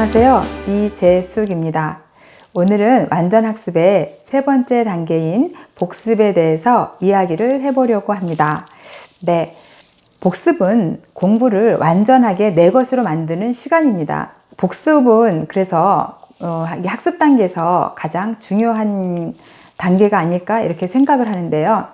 안녕하세요. 이재숙입니다. 오늘은 완전학습의 세 번째 단계인 복습에 대해서 이야기를 해보려고 합니다. 네, 복습은 공부를 완전하게 내 것으로 만드는 시간입니다. 복습은 그래서 학습 단계에서 가장 중요한 단계가 아닐까 이렇게 생각을 하는데요.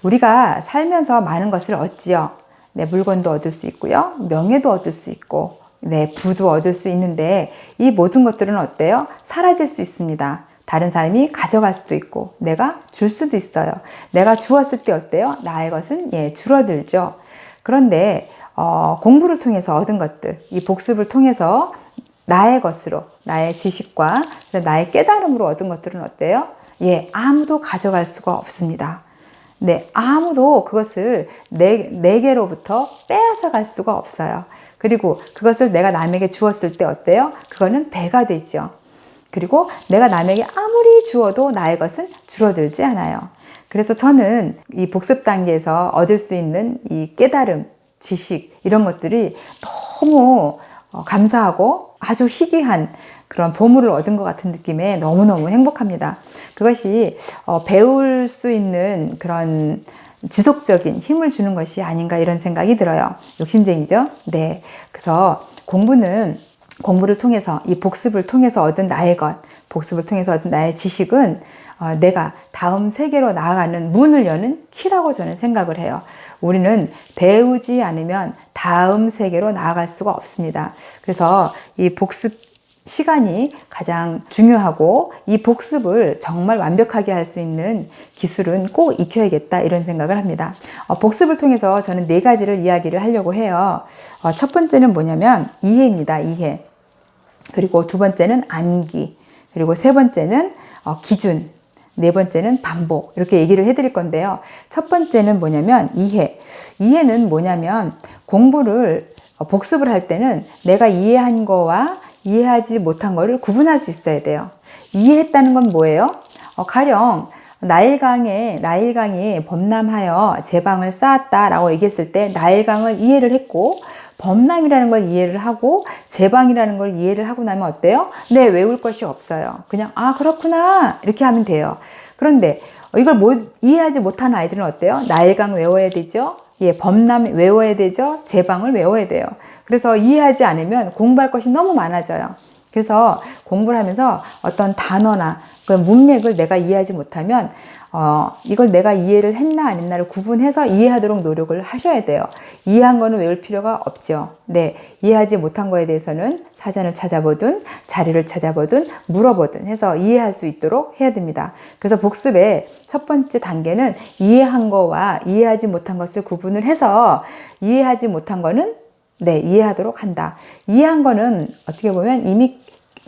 우리가 살면서 많은 것을 얻지요. 네, 물건도 얻을 수 있고요. 명예도 얻을 수 있고, 네, 부도 얻을 수 있는데 이 모든 것들은 어때요? 사라질 수 있습니다. 다른 사람이 가져갈 수도 있고 내가 줄 수도 있어요. 내가 주었을 때 어때요? 나의 것은 줄어들죠. 그런데 공부를 통해서 얻은 것들, 이 복습을 통해서 나의 것으로, 나의 지식과 나의 깨달음으로 얻은 것들은 어때요? 아무도 가져갈 수가 없습니다. 네, 아무도 그것을 내게로부터 빼앗아 갈 수가 없어요. 그리고 그것을 내가 남에게 주었을 때 어때요? 그거는 배가 되죠. 그리고 내가 남에게 아무리 주어도 나의 것은 줄어들지 않아요. 그래서 저는 이 복습 단계에서 얻을 수 있는 이 깨달음, 지식 이런 것들이 너무 감사하고 아주 희귀한 그런 보물을 얻은 것 같은 느낌에 너무너무 행복합니다. 그것이 배울 수 있는 그런 지속적인 힘을 주는 것이 아닌가 이런 생각이 들어요. 욕심쟁이죠? 네. 그래서 공부를 통해서 이 복습을 통해서 얻은 나의 것, 복습을 통해서 얻은 나의 지식은 내가 다음 세계로 나아가는 문을 여는 키라고 저는 생각을 해요. 우리는 배우지 않으면 다음 세계로 나아갈 수가 없습니다. 그래서 이 복습 시간이 가장 중요하고 이 복습을 정말 완벽하게 할 수 있는 기술은 꼭 익혀야겠다 이런 생각을 합니다. 복습을 통해서 저는 네 가지를 이야기를 하려고 해요. 첫 번째는 뭐냐면 이해입니다. 이해. 그리고 두 번째는 암기. 그리고 세 번째는 기준. 네 번째는 반복. 이렇게 얘기를 해드릴 건데요. 첫 번째는 뭐냐면 이해. 이해는 뭐냐면 공부를 복습을 할 때는 내가 이해한 거와 이해하지 못한 거를 구분할 수 있어야 돼요. 이해했다는 건 뭐예요? 가령 나일강이 범람하여 제방을 쌓았다라고 얘기했을 때 나일강을 이해를 했고 범람이라는 걸 이해를 하고 제방이라는 걸 이해를 하고 나면 어때요? 네, 외울 것이 없어요. 그냥 그렇구나 이렇게 하면 돼요. 그런데 이걸 이해하지 못하는 아이들은 어때요? 나일강 외워야 되죠? 범람 외워야 되죠? 제방을 외워야 돼요. 그래서 이해하지 않으면 공부할 것이 너무 많아져요. 그래서 공부를 하면서 어떤 단어나 그 문맥을 내가 이해하지 못하면 이걸 내가 이해를 했나 안 했나를 구분해서 이해하도록 노력을 하셔야 돼요. 이해한 거는 외울 필요가 없죠. 네, 이해하지 못한 거에 대해서는 사전을 찾아보든 자료를 찾아보든 물어보든 해서 이해할 수 있도록 해야 됩니다. 그래서 복습의 첫 번째 단계는 이해한 거와 이해하지 못한 것을 구분을 해서 이해하지 못한 거는 이해하도록 한다. 이해한 거는 어떻게 보면 이미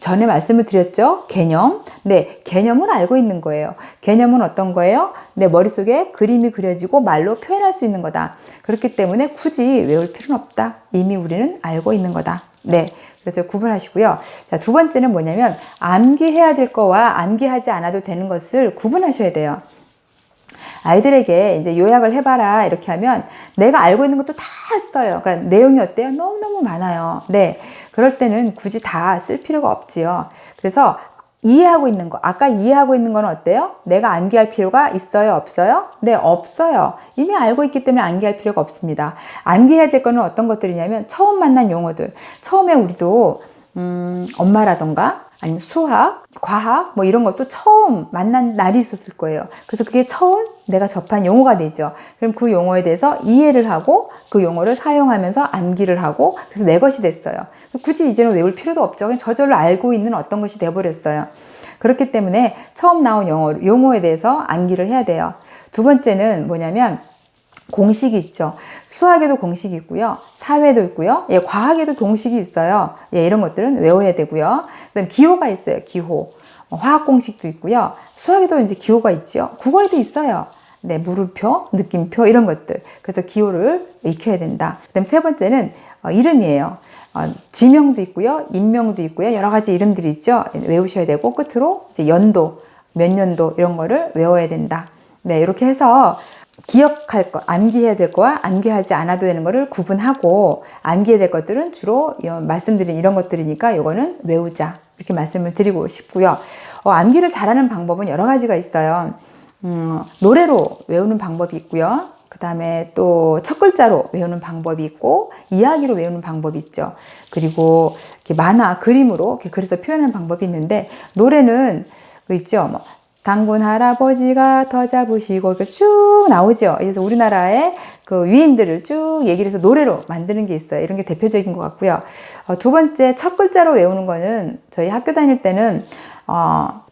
전에 말씀을 드렸죠? 개념. 네, 개념을 알고 있는 거예요. 개념은 어떤 거예요? 내 머릿속에 그림이 그려지고 말로 표현할 수 있는 거다. 그렇기 때문에 굳이 외울 필요는 없다. 이미 우리는 알고 있는 거다. 네, 그래서 구분하시고요. 자, 두 번째는 뭐냐면 암기해야 될 거와 암기하지 않아도 되는 것을 구분하셔야 돼요. 아이들에게 이제 요약을 해봐라 이렇게 하면 내가 알고 있는 것도 다 써요. 그러니까 내용이 어때요? 너무너무 많아요. 네, 그럴 때는 굳이 다 쓸 필요가 없지요. 그래서 이해하고 있는 거, 아까 이해하고 있는 건 어때요? 내가 암기할 필요가 있어요? 없어요? 네, 없어요. 이미 알고 있기 때문에 암기할 필요가 없습니다. 암기해야 될 거는 어떤 것들이냐면 처음 만난 용어들. 처음에 우리도 엄마라던가 아니면 수학, 과학 뭐 이런 것도 처음 만난 날이 있었을 거예요. 그래서 그게 처음 내가 접한 용어가 되죠. 그럼 그 용어에 대해서 이해를 하고 그 용어를 사용하면서 암기를 하고 그래서 내 것이 됐어요. 굳이 이제는 외울 필요도 없죠. 그냥 저절로 알고 있는 어떤 것이 돼버렸어요. 그렇기 때문에 처음 나온 용어에 대해서 암기를 해야 돼요. 두 번째는 뭐냐면 공식이 있죠. 수학에도 공식이 있고요. 사회도 있고요. 과학에도 공식이 있어요. 이런 것들은 외워야 되고요. 그다음 기호가 있어요. 기호. 화학 공식도 있고요. 수학에도 이제 기호가 있죠. 국어에도 있어요. 네, 물음표, 느낌표 이런 것들. 그래서 기호를 익혀야 된다. 그다음 세 번째는 이름이에요. 지명도 있고요. 인명도 있고요. 여러 가지 이름들이 있죠. 외우셔야 되고 끝으로 이제 연도, 몇 년도 이런 거를 외워야 된다. 네, 이렇게 해서 기억할 것, 암기해야 될 거와 암기하지 않아도 되는 거를 구분하고 암기해야 될 것들은 주로 말씀드린 이런 것들이니까 요거는 외우자. 이렇게 말씀을 드리고 싶고요. 암기를 잘하는 방법은 여러 가지가 있어요. 노래로 외우는 방법이 있고요. 그 다음에 또 첫 글자로 외우는 방법이 있고 이야기로 외우는 방법이 있죠. 그리고 이렇게 만화, 그림으로 이렇게 그려서 표현하는 방법이 있는데 노래는 그 있죠. 뭐 단군 할아버지가 더 잡으시고 이렇게 쭉 나오죠. 그래서 우리나라의 그 위인들을 쭉 얘기를 해서 노래로 만드는 게 있어요. 이런 게 대표적인 것 같고요. 두 번째 첫 글자로 외우는 거는 저희 학교 다닐 때는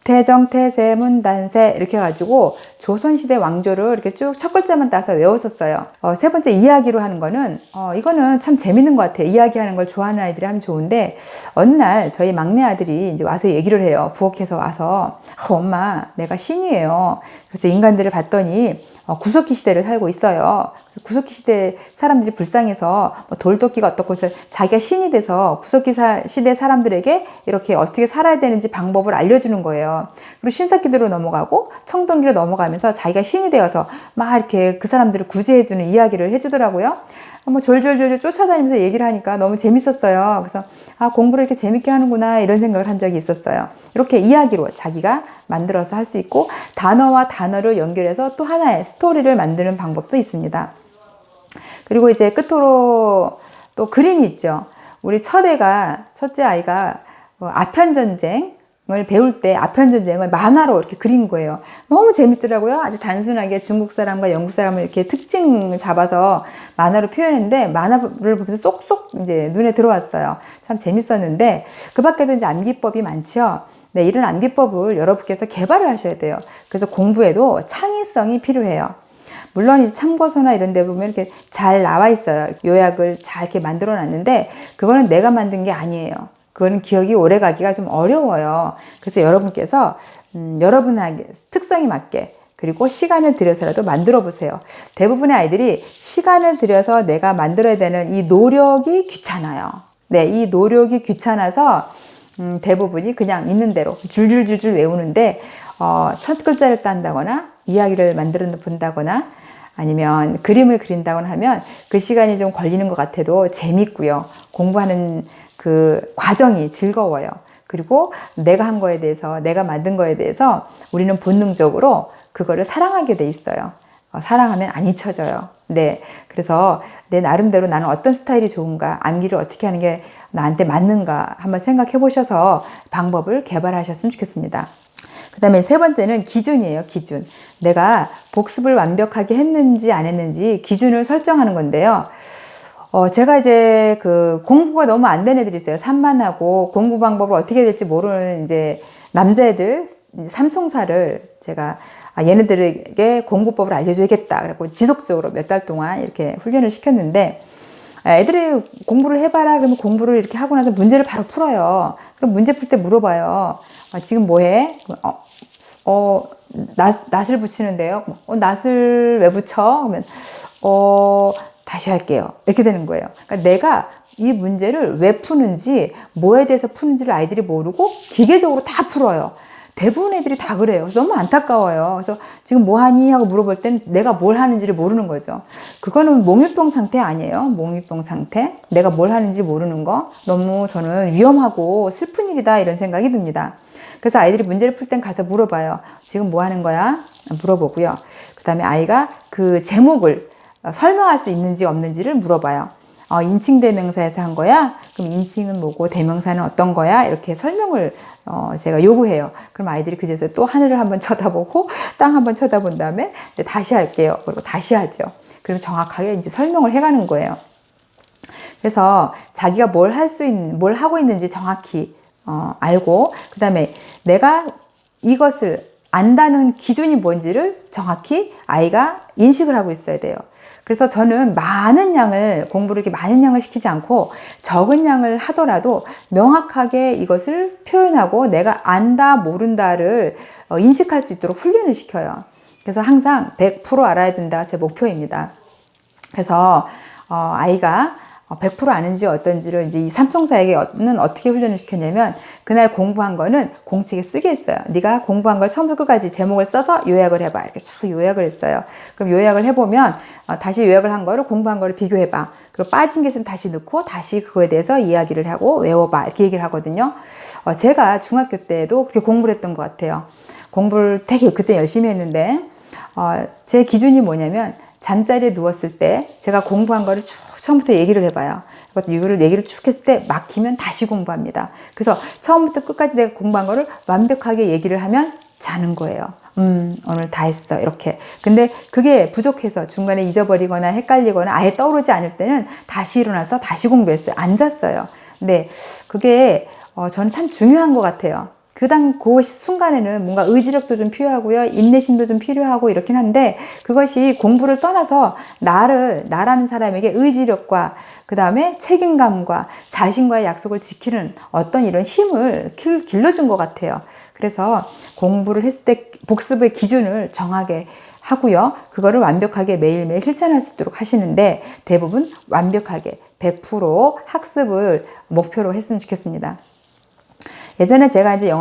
태정, 태세, 문단세 이렇게 해가지고 조선시대 왕조를 이렇게 쭉 첫 글자만 따서 외웠었어요. 세 번째 이야기로 하는 거는 이거는 참 재밌는 것 같아요. 이야기하는 걸 좋아하는 아이들이 하면 좋은데 어느 날 저희 막내 아들이 이제 와서 얘기를 해요. 부엌에서 와서 엄마 내가 신이에요. 그래서 인간들을 봤더니 구석기 시대를 살고 있어요. 구석기 시대 사람들이 불쌍해서 뭐 돌도끼가 어떻고 해서 자기가 신이 돼서 구석기 시대 사람들에게 이렇게 어떻게 살아야 되는지 방법을 알려주는 거예요. 그리고 신석기대로 넘어가고 청동기로 넘어가면서 자기가 신이 되어서 막 이렇게 그 사람들을 구제해주는 이야기를 해주더라고요. 뭐 졸졸졸 쫓아다니면서 얘기를 하니까 너무 재밌었어요. 그래서 공부를 이렇게 재밌게 하는구나 이런 생각을 한 적이 있었어요. 이렇게 이야기로 자기가 만들어서 할 수 있고 단어와 단어를 연결해서 또 하나의 스토리를 만드는 방법도 있습니다. 그리고 이제 끝으로 또 그림이 있죠. 우리 첫째 아이가 아편전쟁을 배울 때 아편전쟁을 만화로 이렇게 그린 거예요. 너무 재밌더라고요. 아주 단순하게 중국 사람과 영국 사람을 이렇게 특징을 잡아서 만화로 표현했는데 만화를 보면서 쏙쏙 이제 눈에 들어왔어요. 참 재밌었는데 그 밖에도 이제 암기법이 많죠. 네, 이런 암기법을 여러분께서 개발을 하셔야 돼요. 그래서 공부에도 창의성이 필요해요. 물론 이제 참고서나 이런 데 보면 이렇게 잘 나와 있어요. 요약을 잘 이렇게 만들어 놨는데 그거는 내가 만든 게 아니에요. 그거는 기억이 오래 가기가 좀 어려워요. 그래서 여러분께서 여러분의 특성에 맞게 그리고 시간을 들여서라도 만들어 보세요. 대부분의 아이들이 시간을 들여서 내가 만들어야 되는 이 노력이 귀찮아요. 네, 이 노력이 귀찮아서 대부분이 그냥 있는 대로 줄줄줄줄 외우는데 첫 글자를 딴다거나 이야기를 만들어 본다거나 아니면 그림을 그린다거나 하면 그 시간이 좀 걸리는 것 같아도 재밌고요. 공부하는 그 과정이 즐거워요. 그리고 내가 한 거에 대해서 내가 만든 거에 대해서 우리는 본능적으로 그거를 사랑하게 돼 있어요. 사랑하면 안 잊혀져요. 네. 그래서 내 나름대로 나는 어떤 스타일이 좋은가, 암기를 어떻게 하는 게 나한테 맞는가 한번 생각해 보셔서 방법을 개발하셨으면 좋겠습니다. 그 다음에 세 번째는 기준이에요. 기준. 내가 복습을 완벽하게 했는지 안 했는지 기준을 설정하는 건데요. 제가 이제 그 공부가 너무 안 된 애들이 있어요. 산만하고 공부 방법을 어떻게 해야 될지 모르는 이제 남자애들, 삼총사를 제가 얘네들에게 공부법을 알려줘야겠다. 그래서 지속적으로 몇 달 동안 이렇게 훈련을 시켰는데 애들이 공부를 해봐라. 그러면 공부를 이렇게 하고 나서 문제를 바로 풀어요. 그럼 문제 풀 때 물어봐요. 지금 뭐 해? 낫을 붙이는데요. 낫을 왜 붙여? 그러면 다시 할게요. 이렇게 되는 거예요. 그러니까 내가 이 문제를 왜 푸는지, 뭐에 대해서 푸는지를 아이들이 모르고 기계적으로 다 풀어요. 대부분 애들이 다 그래요. 그래서 너무 안타까워요. 그래서 지금 뭐 하니? 하고 물어볼 땐 내가 뭘 하는지를 모르는 거죠. 그거는 몽유병 상태 아니에요. 몽유병 상태. 내가 뭘 하는지 모르는 거. 너무 저는 위험하고 슬픈 일이다 이런 생각이 듭니다. 그래서 아이들이 문제를 풀 땐 가서 물어봐요. 지금 뭐 하는 거야? 물어보고요. 그 다음에 아이가 그 제목을 설명할 수 있는지 없는지를 물어봐요. 인칭 대명사에서 한 거야? 그럼 인칭은 뭐고 대명사는 어떤 거야? 이렇게 설명을 제가 요구해요. 그럼 아이들이 그제서 또 하늘을 한번 쳐다보고 땅 한번 쳐다본 다음에 다시 할게요. 그리고 다시 하죠. 그리고 정확하게 이제 설명을 해가는 거예요. 그래서 자기가 뭘 하고 있는지 정확히 알고 그 다음에 내가 이것을 안다는 기준이 뭔지를 정확히 아이가 인식을 하고 있어야 돼요. 그래서 저는 공부를 이렇게 많은 양을 시키지 않고 적은 양을 하더라도 명확하게 이것을 표현하고 내가 안다, 모른다를 인식할 수 있도록 훈련을 시켜요. 그래서 항상 100% 알아야 된다가 제 목표입니다. 그래서 아이가 100% 아는지 어떤지를 이제 이 삼총사에게는 어떻게 훈련을 시켰냐면, 그날 공부한 거는 공책에 쓰게 했어요. 네가 공부한 걸 처음부터 끝까지 제목을 써서 요약을 해봐. 이렇게 쭉 요약을 했어요. 그럼 요약을 해보면 다시 요약을 한 거를 공부한 거를 비교해봐. 그리고 빠진 게 있으면 다시 넣고 다시 그거에 대해서 이야기를 하고 외워봐. 이렇게 얘기를 하거든요. 제가 중학교 때도 그렇게 공부를 했던 것 같아요. 공부를 되게 그때 열심히 했는데 제 기준이 뭐냐면, 잠자리에 누웠을 때 제가 공부한 거를 쭉 처음부터 얘기를 해봐요. 이거를 얘기를 쭉 했을 때 막히면 다시 공부합니다. 그래서 처음부터 끝까지 내가 공부한 거를 완벽하게 얘기를 하면 자는 거예요. 오늘 다 했어. 이렇게. 근데 그게 부족해서 중간에 잊어버리거나 헷갈리거나 아예 떠오르지 않을 때는 다시 일어나서 다시 공부했어요. 안 잤어요. 근데 그게 저는 참 중요한 것 같아요. 그 순간에는 뭔가 의지력도 좀 필요하고요. 인내심도 좀 필요하고 이렇긴 한데, 그것이 공부를 떠나서 나라는 사람에게 의지력과 그 다음에 책임감과 자신과의 약속을 지키는 어떤 이런 힘을 길러준 것 같아요. 그래서 공부를 했을 때 복습의 기준을 정하게 하고요. 그거를 완벽하게 매일매일 실천할 수 있도록 하시는데, 대부분 완벽하게 100% 학습을 목표로 했으면 좋겠습니다. 예전에 제가 이제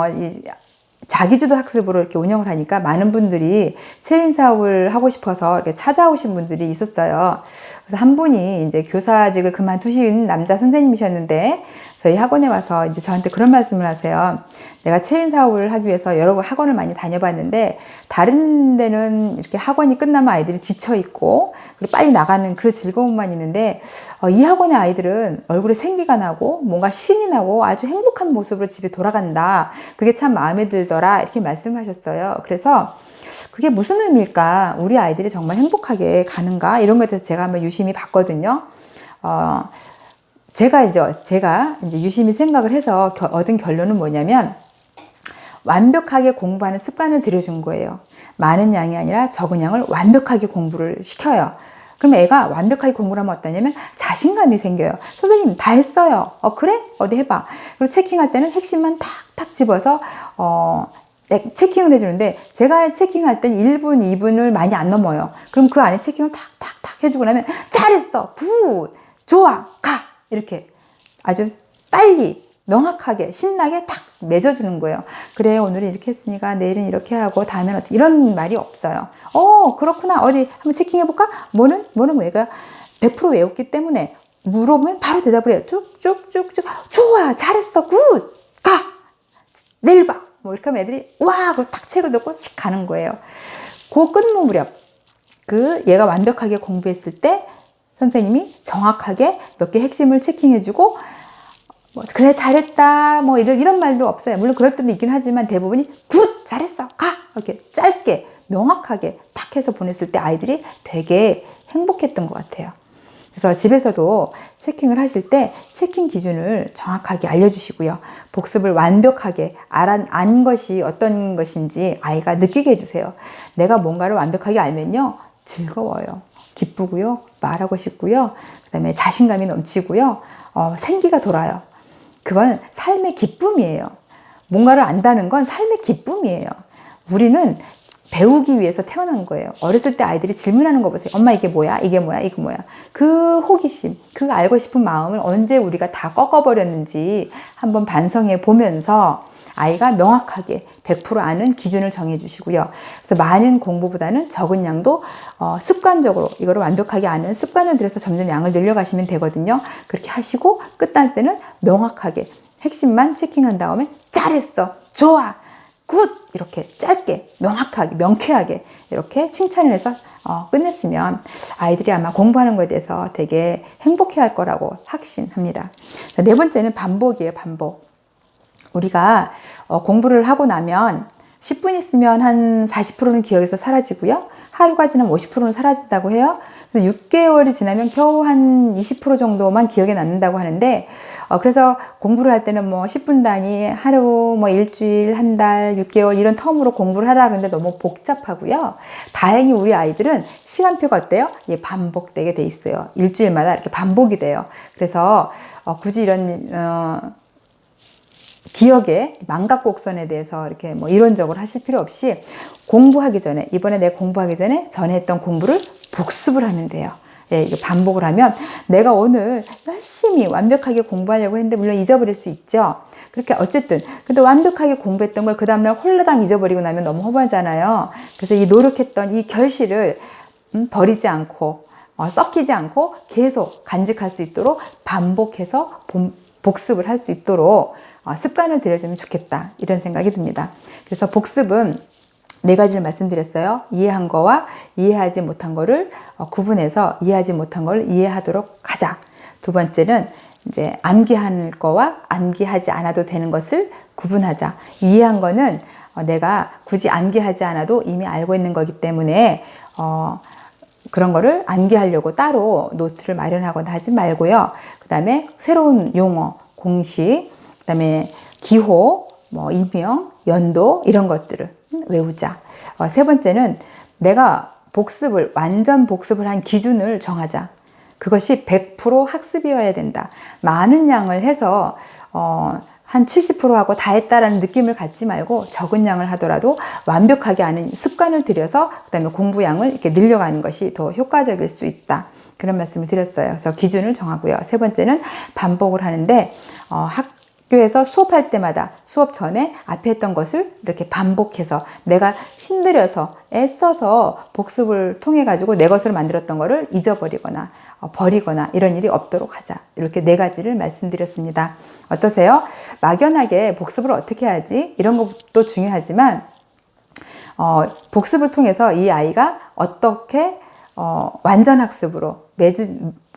자기주도 학습으로 이렇게 운영을 하니까 많은 분들이 체인 사업을 하고 싶어서 이렇게 찾아오신 분들이 있었어요. 그래서 한 분이 이제 교사직을 그만두신 남자 선생님이셨는데, 저희 학원에 와서 이제 저한테 그런 말씀을 하세요. 내가 체인 사업을 하기 위해서 여러 학원을 많이 다녀봤는데, 다른 데는 이렇게 학원이 끝나면 아이들이 지쳐 있고 그리고 빨리 나가는 그 즐거움만 있는데, 이 학원의 아이들은 얼굴에 생기가 나고 뭔가 신이 나고 아주 행복한 모습으로 집에 돌아간다. 그게 참 마음에 들더라. 이렇게 말씀하셨어요. 그래서 그게 무슨 의미일까? 우리 아이들이 정말 행복하게 가는가? 이런 것에 대해서 제가 한번 유심히 봤거든요. 제가 이제 유심히 생각을 해서 얻은 결론은 뭐냐면, 완벽하게 공부하는 습관을 들여준 거예요. 많은 양이 아니라 적은 양을 완벽하게 공부를 시켜요. 그럼 애가 완벽하게 공부를 하면 어떠냐면 자신감이 생겨요. 선생님 다 했어요. 그래? 어디 해봐. 그리고 체킹할 때는 핵심만 탁탁 집어서 체킹을 해주는데, 제가 체킹할 땐 1분, 2분을 많이 안 넘어요. 그럼 그 안에 체킹을 탁탁탁 해주고 나면 잘했어, 굿, 좋아, 가, 이렇게 아주 빨리 명확하게 신나게 탁 맺어주는 거예요. 그래, 오늘은 이렇게 했으니까 내일은 이렇게 하고 다음엔 어떻게, 이런 말이 없어요. 그렇구나, 어디 한번 체킹해볼까? 뭐는 내가 100% 외웠기 때문에 물어보면 바로 대답을 해요. 쭉쭉쭉쭉, 좋아, 잘했어, 굿, 가, 내일 봐. 뭐 이렇게 하면 애들이 와 하고 탁 책을 듣고 씩 가는 거예요. 그 끝무 무렵, 얘가 완벽하게 공부했을 때 선생님이 정확하게 몇 개 핵심을 체킹해주고, 그래 잘했다 뭐 이런 말도 없어요. 물론 그럴 때도 있긴 하지만 대부분이 굿, 잘했어, 가, 이렇게 짧게 명확하게 탁 해서 보냈을 때 아이들이 되게 행복했던 것 같아요. 그래서 집에서도 체킹을 하실 때 체킹 기준을 정확하게 알려주시고요. 복습을 완벽하게 안 것이 어떤 것인지 아이가 느끼게 해주세요. 내가 뭔가를 완벽하게 알면요, 즐거워요. 기쁘고요. 말하고 싶고요. 그 다음에 자신감이 넘치고요. 생기가 돌아요. 그건 삶의 기쁨이에요. 뭔가를 안다는 건 삶의 기쁨이에요. 우리는 배우기 위해서 태어난 거예요. 어렸을 때 아이들이 질문하는 거 보세요. 엄마 이게 뭐야? 이게 뭐야? 이거 뭐야? 그 호기심, 그 알고 싶은 마음을 언제 우리가 다 꺾어버렸는지 한번 반성해 보면서 아이가 명확하게 100% 아는 기준을 정해 주시고요. 그래서 많은 공부보다는 적은 양도 습관적으로 이거를 완벽하게 아는 습관을 들여서 점점 양을 늘려가시면 되거든요. 그렇게 하시고 끝날 때는 명확하게 핵심만 체킹한 다음에 잘했어, 좋아, 굿, 이렇게 짧게 명확하게 명쾌하게 이렇게 칭찬을 해서 끝냈으면 아이들이 아마 공부하는 것에 대해서 되게 행복해할 거라고 확신합니다. 네 번째는 반복이에요. 반복. 우리가 공부를 하고 나면 10분 있으면 한 40%는 기억에서 사라지고요. 하루가 지나면 50%는 사라진다고 해요. 그래서 6개월이 지나면 겨우 한 20% 정도만 기억에 남는다고 하는데, 그래서 공부를 할 때는 뭐 10분 단위, 하루, 뭐 일주일, 한 달, 6개월 이런 텀으로 공부를 하라 그러는데 너무 복잡하고요. 다행히 우리 아이들은 시간표가 어때요? 예, 반복되게 돼 있어요. 일주일마다 이렇게 반복이 돼요. 그래서 굳이 이런 기억의 망각곡선에 대해서 이렇게 뭐 이론적으로 하실 필요 없이 공부하기 전에, 이번에 내가 공부하기 전에 전에 했던 공부를 복습을 하면 돼요. 예, 이거 반복을 하면 내가 오늘 열심히 완벽하게 공부하려고 했는데 물론 잊어버릴 수 있죠. 그렇게 어쨌든 근데 완벽하게 공부했던 걸 그 다음날 홀라당 잊어버리고 나면 너무 허무하잖아요. 그래서 이 노력했던 이 결실을 버리지 않고 썩히지 않고 계속 간직할 수 있도록 반복해서 복습을 할 수 있도록 습관을 들여주면 좋겠다 이런 생각이 듭니다. 그래서 복습은 네 가지를 말씀드렸어요. 이해한 거와 이해하지 못한 거를 구분해서 이해하지 못한 걸 이해하도록 하자. 두 번째는 이제 암기할 거와 암기하지 않아도 되는 것을 구분하자. 이해한 거는 내가 굳이 암기하지 않아도 이미 알고 있는 거기 때문에 그런 거를 암기하려고 따로 노트를 마련하거나 하지 말고요. 그 다음에 새로운 용어, 공식, 그 다음에 기호, 인명, 연도 이런 것들을 외우자. 세 번째는 내가 완전 복습을 한 기준을 정하자. 그것이 100% 학습이어야 된다. 많은 양을 해서 한 70%하고 다 했다라는 느낌을 갖지 말고 적은 양을 하더라도 완벽하게 하는 습관을 들여서 그다음에 공부량을 이렇게 늘려가는 것이 더 효과적일 수 있다. 그런 말씀을 드렸어요. 그래서 기준을 정하고요. 세 번째는 반복을 하는데 학교에서 수업할 때마다 수업 전에 앞에 했던 것을 이렇게 반복해서 내가 힘들여서 애써서 복습을 통해 가지고 내 것으로 만들었던 거를 잊어버리거나 버리거나 이런 일이 없도록 하자. 이렇게 네 가지를 말씀드렸습니다. 어떠세요? 막연하게 복습을 어떻게 하지? 이런 것도 중요하지만 복습을 통해서 이 아이가 어떻게 완전 학습으로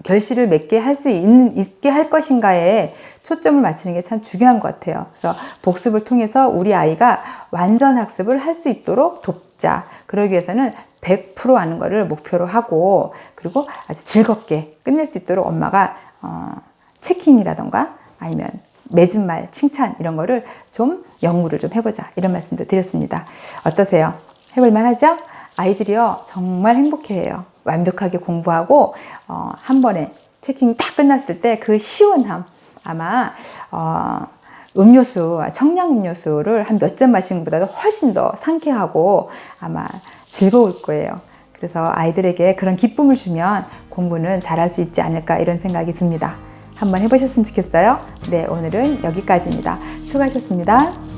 결실을 맺게 할 수 있게 할 것인가에 초점을 맞추는 게 참 중요한 것 같아요. 그래서 복습을 통해서 우리 아이가 완전 학습을 할 수 있도록 돕자. 그러기 위해서는 100% 하는 거를 목표로 하고 그리고 아주 즐겁게 끝낼 수 있도록 엄마가 체킹이라던가 아니면 맺은 말, 칭찬 이런 거를 좀 연구를 좀 해보자. 이런 말씀도 드렸습니다. 어떠세요? 해볼만 하죠? 아이들이요 정말 행복해해요. 완벽하게 공부하고 한 번에 체킹이 딱 끝났을 때 그 시원함 아마 청량 음료수를 한 몇 잔 마시는 것보다도 훨씬 더 상쾌하고 아마 즐거울 거예요. 그래서 아이들에게 그런 기쁨을 주면 공부는 잘할 수 있지 않을까 이런 생각이 듭니다. 한번 해보셨으면 좋겠어요. 네, 오늘은 여기까지입니다. 수고하셨습니다.